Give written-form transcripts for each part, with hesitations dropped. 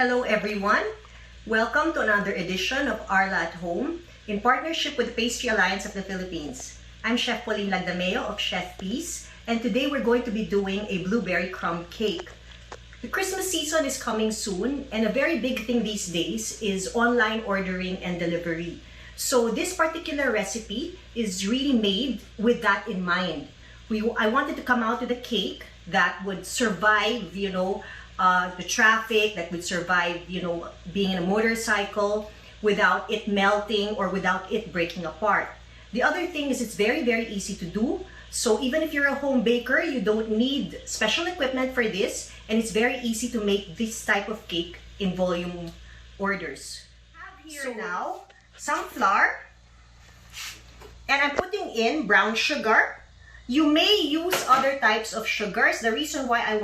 Hello everyone! Welcome to another edition of Arla at Home in partnership with the Pastry Alliance of the Philippines. I'm Chef Pauline of Chef Peace, and today we're going to be doing a blueberry crumb cake. The Christmas season is coming soon, and a very big thing these days is online ordering and delivery. So this particular recipe is really made with that in mind. I wanted to come out with a cake that would survive, the traffic, that would survive, being in a motorcycle without it melting or without it breaking apart. The other thing is it's very, very easy to do. So even if you're a home baker, you don't need special equipment for this, and it's very easy to make this type of cake in volume orders. I have here now some flour, and I'm putting in brown sugar. You may use other types of sugars. The reason why I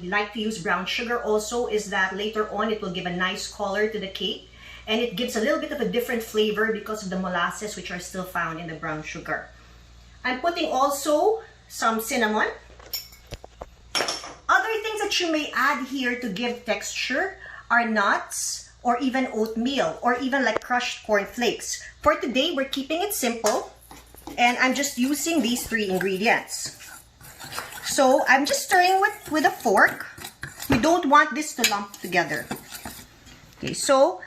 like to use brown sugar also is that later on it will give a nice color to the cake, and it gives a little bit of a different flavor because of the molasses which are still found in the brown sugar. I'm putting also some cinnamon. Other things that you may add here to give texture are nuts or even oatmeal or even like crushed corn flakes. For today, we're keeping it simple. And I'm just using these three ingredients. So I'm just stirring with a fork. We don't want this to lump together. Okay, so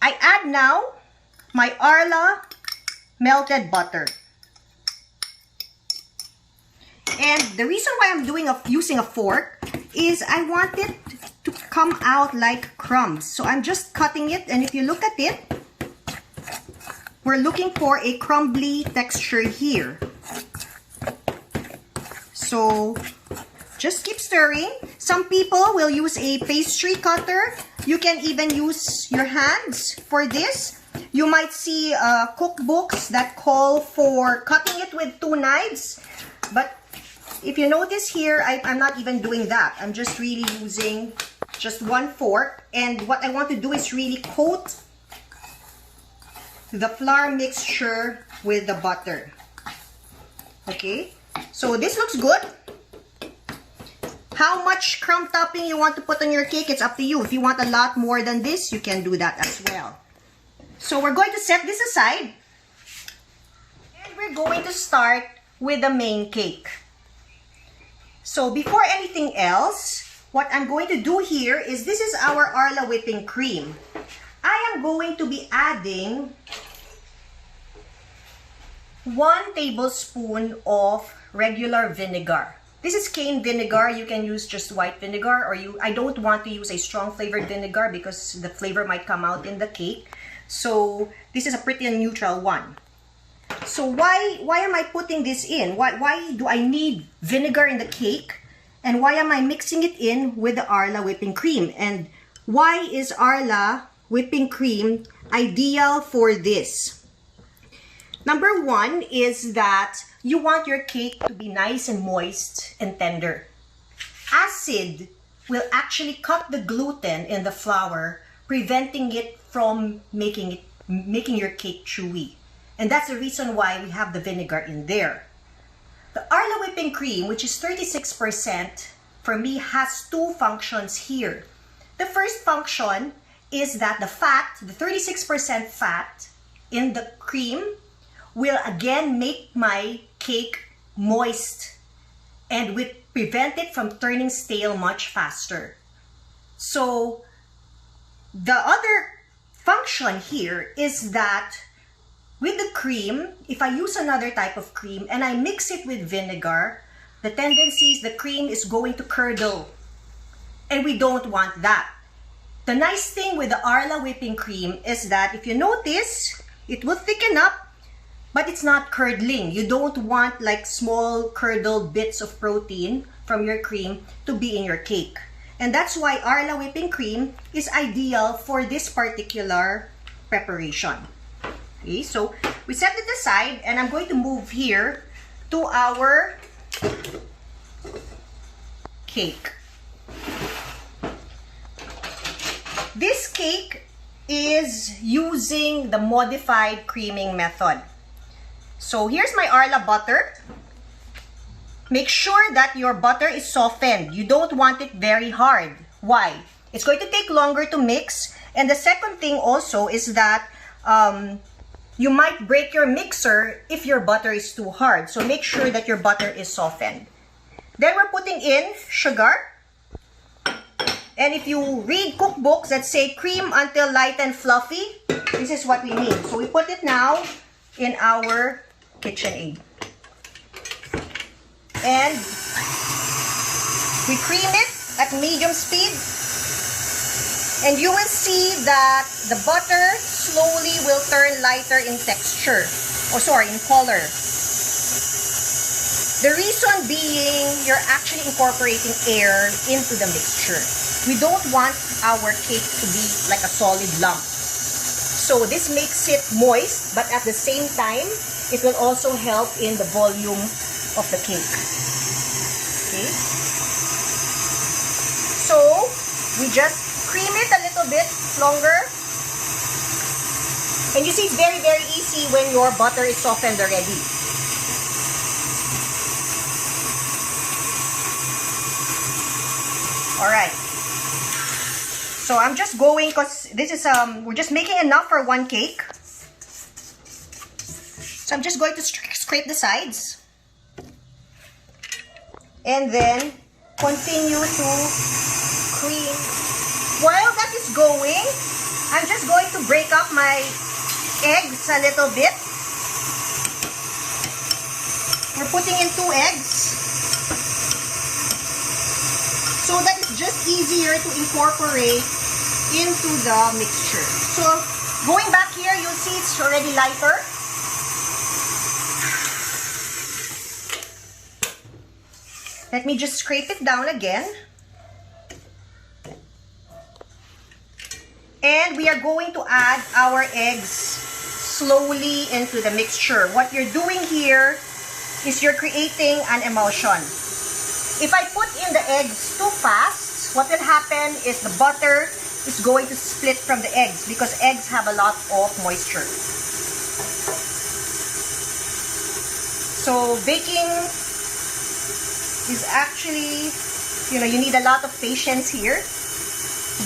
I add now my Arla melted butter. And the reason why I'm using a fork is I want it to come out like crumbs. So I'm just cutting it, and if you look at it, we're looking for a crumbly texture here. So just keep stirring. Some people will use a pastry cutter. You can even use your hands for this. You might see cookbooks that call for cutting it with 2 knives. But if you notice here, I'm not even doing that. I'm just really using just 1 fork. And what I want to do is really coat the flour mixture with the butter. Okay, so this looks good. How much crumb topping you want to put on your cake, it's up to you. If you want a lot more than this, you can do that as well. So we're going to set this aside, and we're going to start with the main cake. So before anything else, what I'm going to do here is, this is our Arla whipping cream. I am going to be adding 1 tablespoon of regular vinegar. This is cane vinegar. You can use just white vinegar, or I don't want to use a strong flavored vinegar because the flavor might come out in the cake. So this is a pretty neutral one. So why am I putting this in? Why do I need vinegar in the cake? And why am I mixing it in with the Arla whipping cream? And why is Arla whipping cream ideal for this? Number 1 is that you want your cake to be nice and moist and tender. Acid will actually cut the gluten in the flour, preventing it from making your cake chewy. And that's the reason why we have the vinegar in there. The Arla whipping cream, which is 36%, for me has 2 functions here. The first function is that the 36% fat in the cream will again make my cake moist and will prevent it from turning stale much faster. So the other function here is that with the cream, if I use another type of cream and I mix it with vinegar, the tendency is the cream is going to curdle, and we don't want that. The nice thing with the Arla whipping cream is that if you notice, it will thicken up, but it's not curdling. You don't want like small curdled bits of protein from your cream to be in your cake. And that's why Arla whipping cream is ideal for this particular preparation. Okay, so we set it aside, and I'm going to move here to our cake. This cake is using the modified creaming method. So here's my Arla butter. Make sure that your butter is softened. You don't want it very hard. Why? It's going to take longer to mix. And the second thing also is that you might break your mixer if your butter is too hard. So make sure that your butter is softened. Then we're putting in sugar. And if you read cookbooks that say cream until light and fluffy, this is what we mean. So we put it now in our KitchenAid. And we cream it at medium speed. And you will see that the butter slowly will turn lighter in texture. In color. The reason being, you're actually incorporating air into the mixture. We don't want our cake to be like a solid lump. So this makes it moist, but at the same time, it will also help in the volume of the cake. Okay? So, we just cream it a little bit longer. And you see, it's very, very easy when your butter is softened already. Alright. So I'm just going, because this is, we're just making enough for one cake. So I'm just going to scrape the sides. And then continue to cream. While that is going, I'm just going to break up my eggs a little bit. We're putting in 2 eggs. So that it's just easier to incorporate into the mixture. So going back here, you'll see it's already lighter. Let me just scrape it down again. And we are going to add our eggs slowly into the mixture. What you're doing here is you're creating an emulsion. If I put in the eggs too fast, what will happen is the butter is going to split from the eggs because eggs have a lot of moisture. So baking is actually, you need a lot of patience here.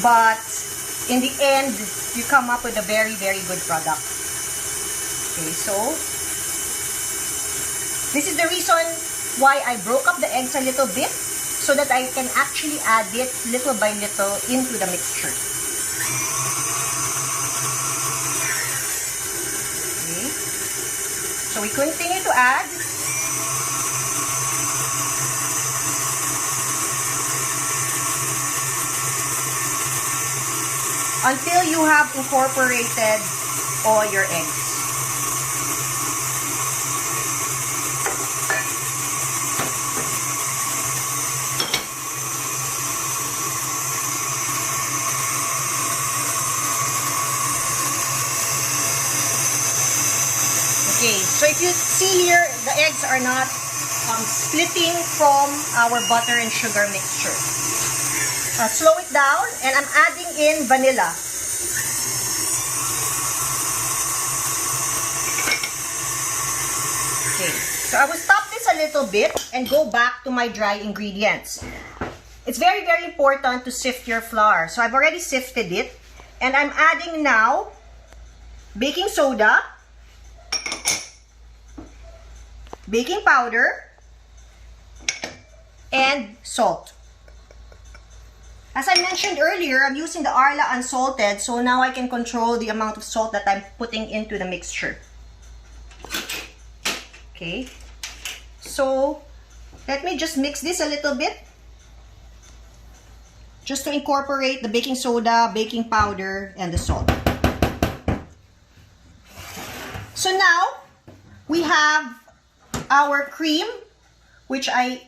But in the end, you come up with a very, very good product. Okay, so this is the reason why I broke up the eggs a little bit so that I can actually add it little by little into the mixture. Okay. So we continue to add. Until you have incorporated all your eggs. Okay, so if you see here, the eggs are not splitting from our butter and sugar mixture. Slow it down, and I'm adding in vanilla. Okay, so I will stop this a little bit and go back to my dry ingredients. It's very, very important to sift your flour. So I've already sifted it, and I'm adding now baking soda, baking powder, and salt. As I mentioned earlier, I'm using the Arla unsalted, so now I can control the amount of salt that I'm putting into the mixture. Okay, so let me just mix this a little bit, just to incorporate the baking soda, baking powder, and the salt. So now, we have our cream, which I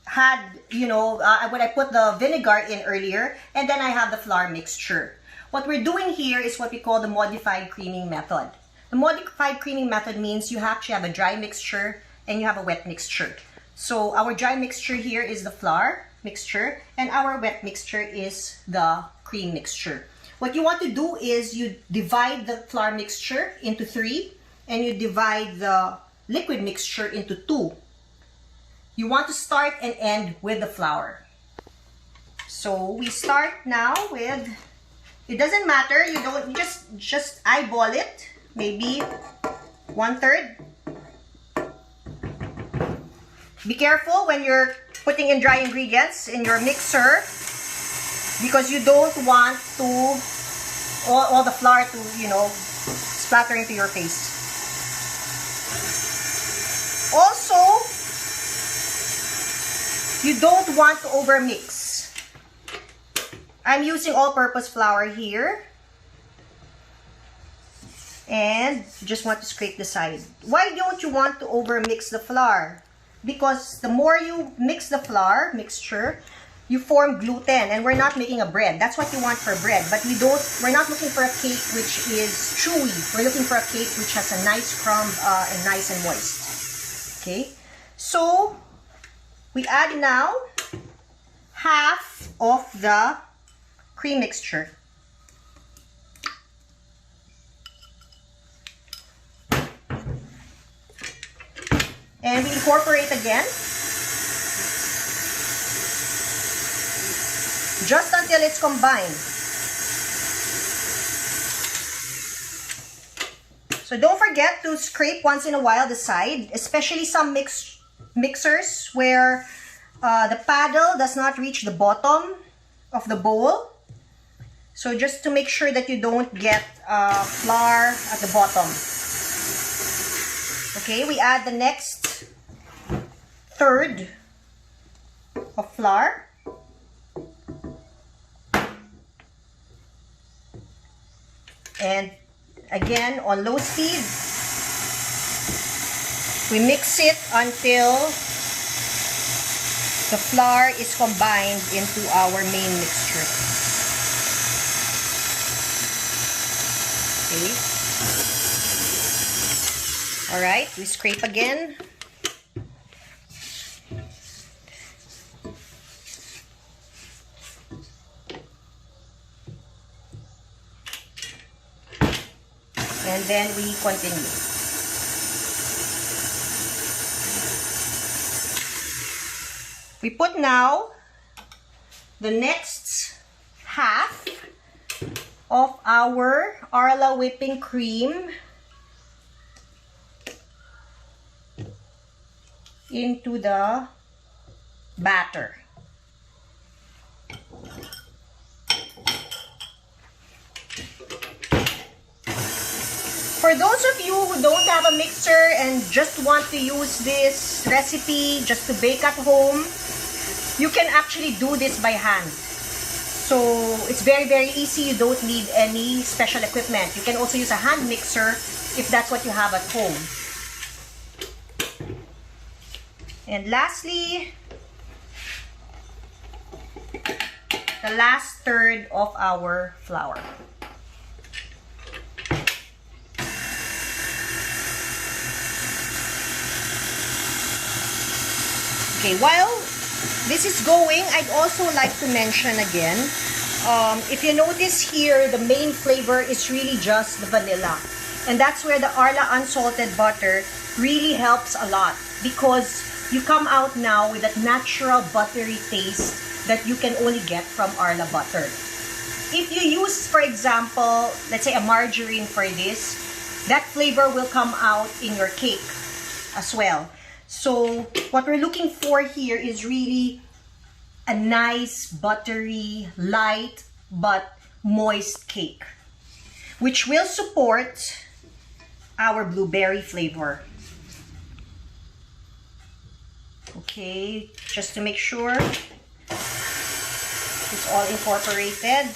had, when I put the vinegar in earlier, and then I have the flour mixture. What we're doing here is what we call the modified creaming method. The modified creaming method means you actually have a dry mixture and you have a wet mixture. So our dry mixture here is the flour mixture, and our wet mixture is the cream mixture. What you want to do is you divide the flour mixture into 3, and you divide the liquid mixture into 2. You want to start and end with the flour. So we start now with, it doesn't matter, you don't, just eyeball it, maybe 1/3. Be careful when you're putting in dry ingredients in your mixer, because you don't want to all the flour to, you know, splatter into your face. Also, you don't want to overmix. I'm using all-purpose flour here. And you just want to scrape the side. Why don't you want to overmix the flour? Because the more you mix the flour mixture, you form gluten, and we're not making a bread. That's what you want for bread, but we're not looking for a cake which is chewy. We're looking for a cake which has a nice crumb and nice and moist. Okay, so we add now half of the cream mixture. And we incorporate again, just until it's combined. So don't forget to scrape once in a while the side, especially some mixers where the paddle does not reach the bottom of the bowl. So just to make sure that you don't get flour at the bottom. Okay, we add the next 1/3 of flour. And again, on low speed, we mix it until the flour is combined into our main mixture. Okay. Alright, we scrape again. And then we continue. We put now the next half of our Arla whipping cream into the batter. For those of you who don't have a mixer and just want to use this recipe just to bake at home, you can actually do this by hand. So it's very, very easy. You don't need any special equipment. You can also use a hand mixer if that's what you have at home. And lastly, the last 1/3 of our flour. Okay, while this is going, I'd also like to mention again, if you notice here, the main flavor is really just the vanilla. And that's where the Arla unsalted butter really helps a lot, because you come out now with that natural buttery taste that you can only get from Arla butter. If you use, for example, let's say a margarine for this, that flavor will come out in your cake as well. So what we're looking for here is really a nice, buttery, light, but moist cake, which will support our blueberry flavor. Okay, just to make sure it's all incorporated.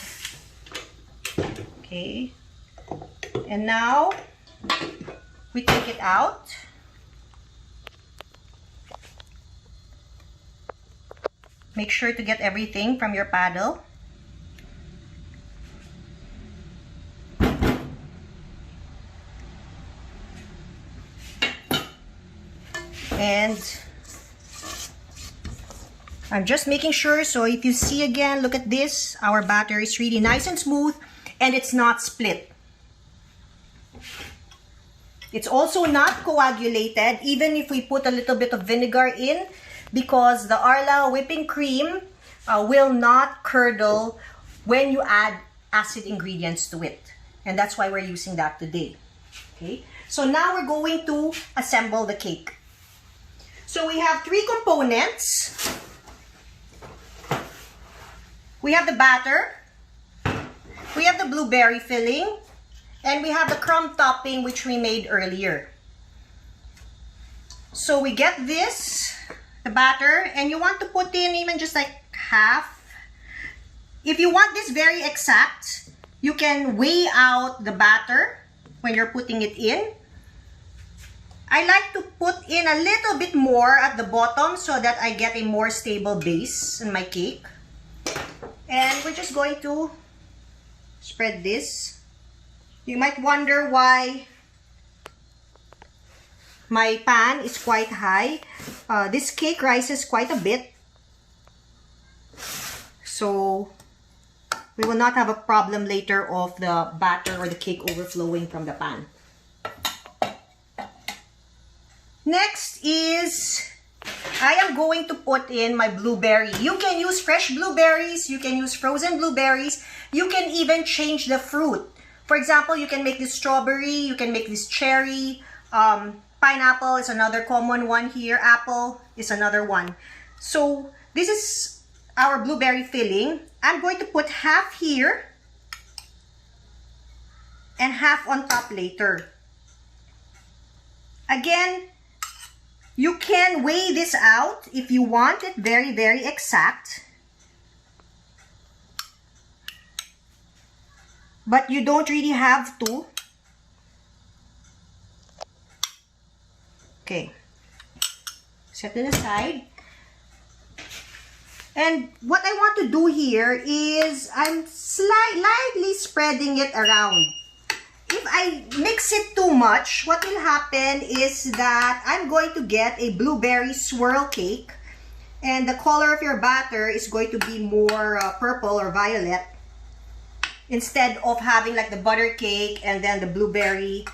Okay, and now we take it out. Make sure to get everything from your paddle. And I'm just making sure, so if you see again, look at this, our batter is really nice and smooth and it's not split. It's also not coagulated, even if we put a little bit of vinegar in, because the Arla whipping cream will not curdle when you add acid ingredients to it. And that's why we're using that today. Okay, so now we're going to assemble the cake. So we have 3 components. We have the batter, we have the blueberry filling, and we have the crumb topping which we made earlier. So we get this, the batter, and you want to put in even just like half. If you want this very exact, you can weigh out the batter when you're putting it in. I like to put in a little bit more at the bottom so that I get a more stable base in my cake. And we're just going to spread this. You might wonder why my pan is quite high. This cake rises quite a bit, so we will not have a problem later of the batter or the cake overflowing from the pan. Next is, I am going to put in my blueberry. You can use fresh blueberries, you can use frozen blueberries, you can even change the fruit. For example, you can make this strawberry, you can make this cherry, pineapple is another common one here, apple is another one. So this is our blueberry filling. I'm going to put half here and half on top later. Again, you can weigh this out if you want it very, very exact. But you don't really have to. Okay. Set it aside. And what I want to do here is I'm slightly spreading it around. If I mix it too much, what will happen is that I'm going to get a blueberry swirl cake, and the color of your batter is going to be more purple or violet, instead of having like the butter cake and then the blueberry.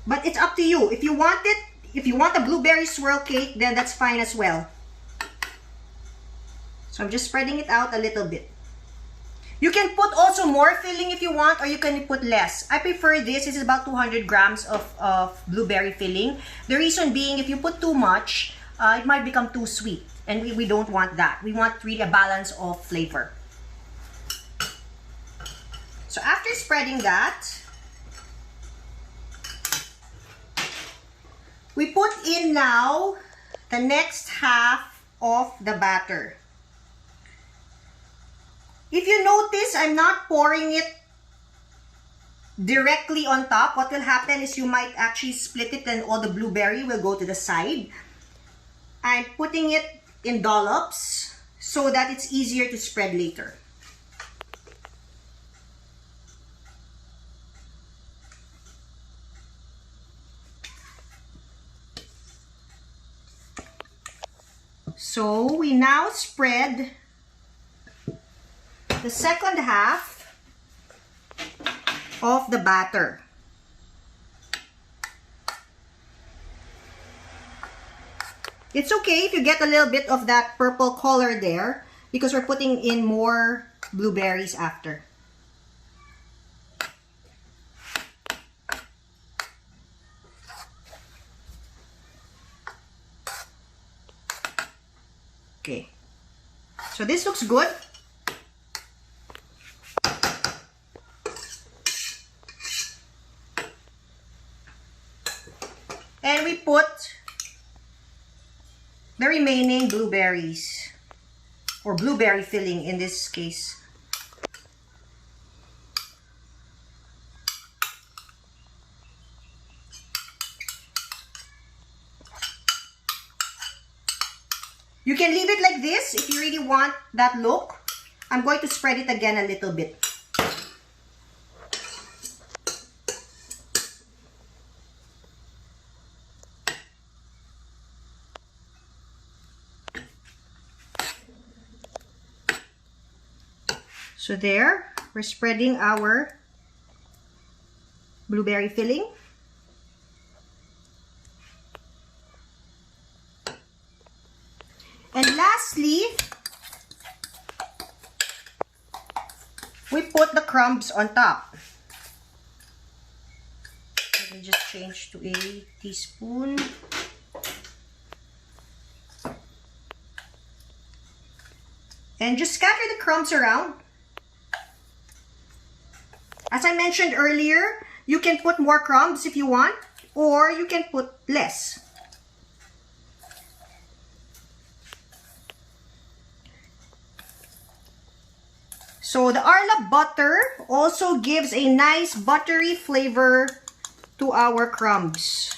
But it's up to you. If you want it, if you want a blueberry swirl cake, then that's fine as well. So I'm just spreading it out a little bit. You can put also more filling if you want, or you can put less. I prefer this. This is about 200 grams of blueberry filling. The reason being, if you put too much, it might become too sweet. And we don't want that. We want really a balance of flavor. So after spreading that, we put in now the next half of the batter. If you notice, I'm not pouring it directly on top. What will happen is you might actually split it and all the blueberry will go to the side. I'm putting it in dollops so that it's easier to spread later. So we now spread the second half of the batter. It's okay if you get a little bit of that purple color there, because we're putting in more blueberries after. Okay, so this looks good. And we put the remaining blueberries, or blueberry filling in this case. You can leave it like this if you really want that look. I'm going to spread it again a little bit. So there, we're spreading our blueberry filling. lastly, we put the crumbs on top. Let me just change to a teaspoon. And just scatter the crumbs around. As I mentioned earlier, you can put more crumbs if you want, or you can put less. So the Arla butter also gives a nice buttery flavor to our crumbs.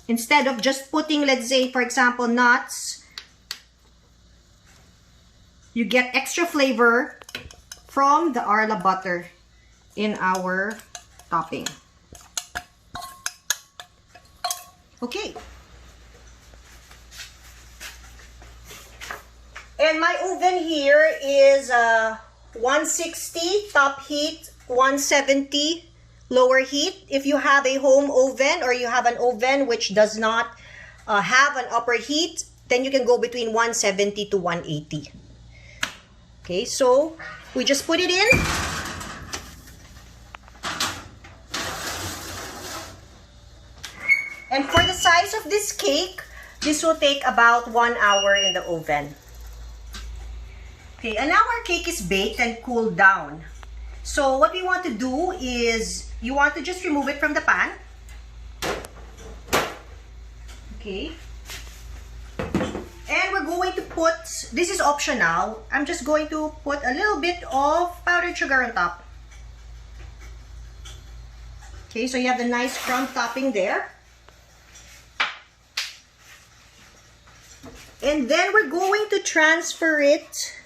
Instead of just putting, let's say, for example, nuts, you get extra flavor from the Arla butter in our topping. Okay. And my oven here is 160 top heat, 170 lower heat. If you have a home oven or you have an oven which does not have an upper heat, then you can go between 170 to 180. Okay, so we just put it in. And for the size of this cake, this will take about 1 hour in the oven. Okay, and now our cake is baked and cooled down. So what we want to do is, you want to just remove it from the pan. Okay. And we're going to put, this is optional, I'm just going to put a little bit of powdered sugar on top. Okay, so you have the nice crumb topping there. And then we're going to transfer it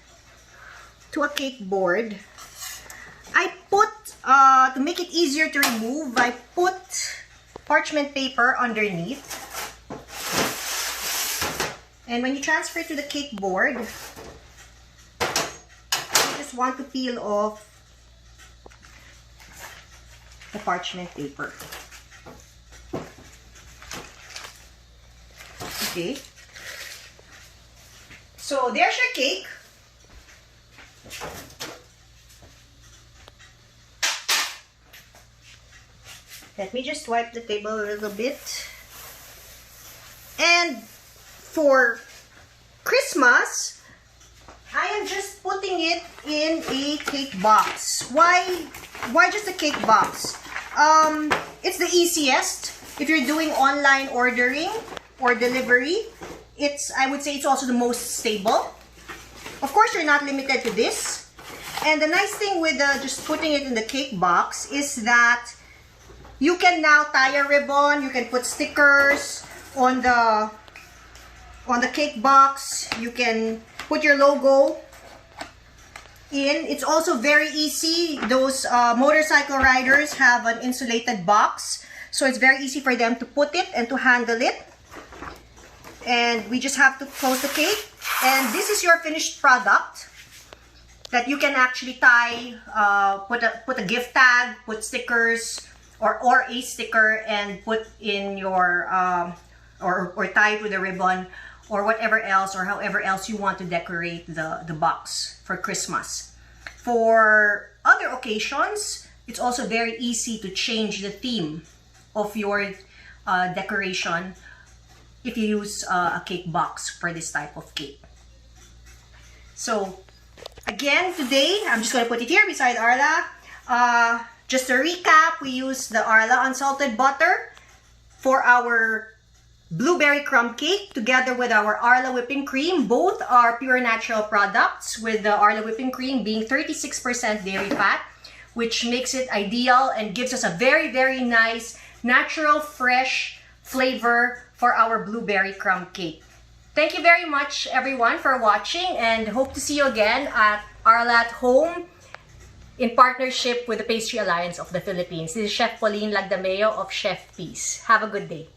to a cake board. I put, to make it easier to remove, I put parchment paper underneath. And when you transfer it to the cake board, you just want to peel off the parchment paper. Okay. So there's your cake. Let me just wipe the table a little bit. And for Christmas, I am just putting it in a cake box. Why just a cake box? It's the easiest if you're doing online ordering or delivery. I would say it's also the most stable. Of course, you're not limited to this. And the nice thing with just putting it in the cake box is that you can now tie a ribbon, you can put stickers on the cake box, you can put your logo in. It's also very easy. Those motorcycle riders have an insulated box, so it's very easy for them to put it and to handle it. And we just have to close the cake. And this is your finished product that you can actually tie, put a gift tag, put stickers, or a sticker, and put in your, or tie it with a ribbon, or whatever else, or however else you want to decorate the box for Christmas. For other occasions, it's also very easy to change the theme of your decoration if you use a cake box for this type of cake. So again, today, I'm just going to put it here beside Arla. Just to recap, we use the Arla unsalted butter for our blueberry crumb cake together with our Arla whipping cream. Both are pure natural products, with the Arla whipping cream being 36% dairy fat, which makes it ideal and gives us a very, very nice, natural, fresh flavor for our blueberry crumb cake. Thank you very much, everyone, for watching, and hope to see you again at Arla at Home in partnership with the Pastry Alliance of the Philippines. This is Chef Pauline of Chef Peace. Have a good day.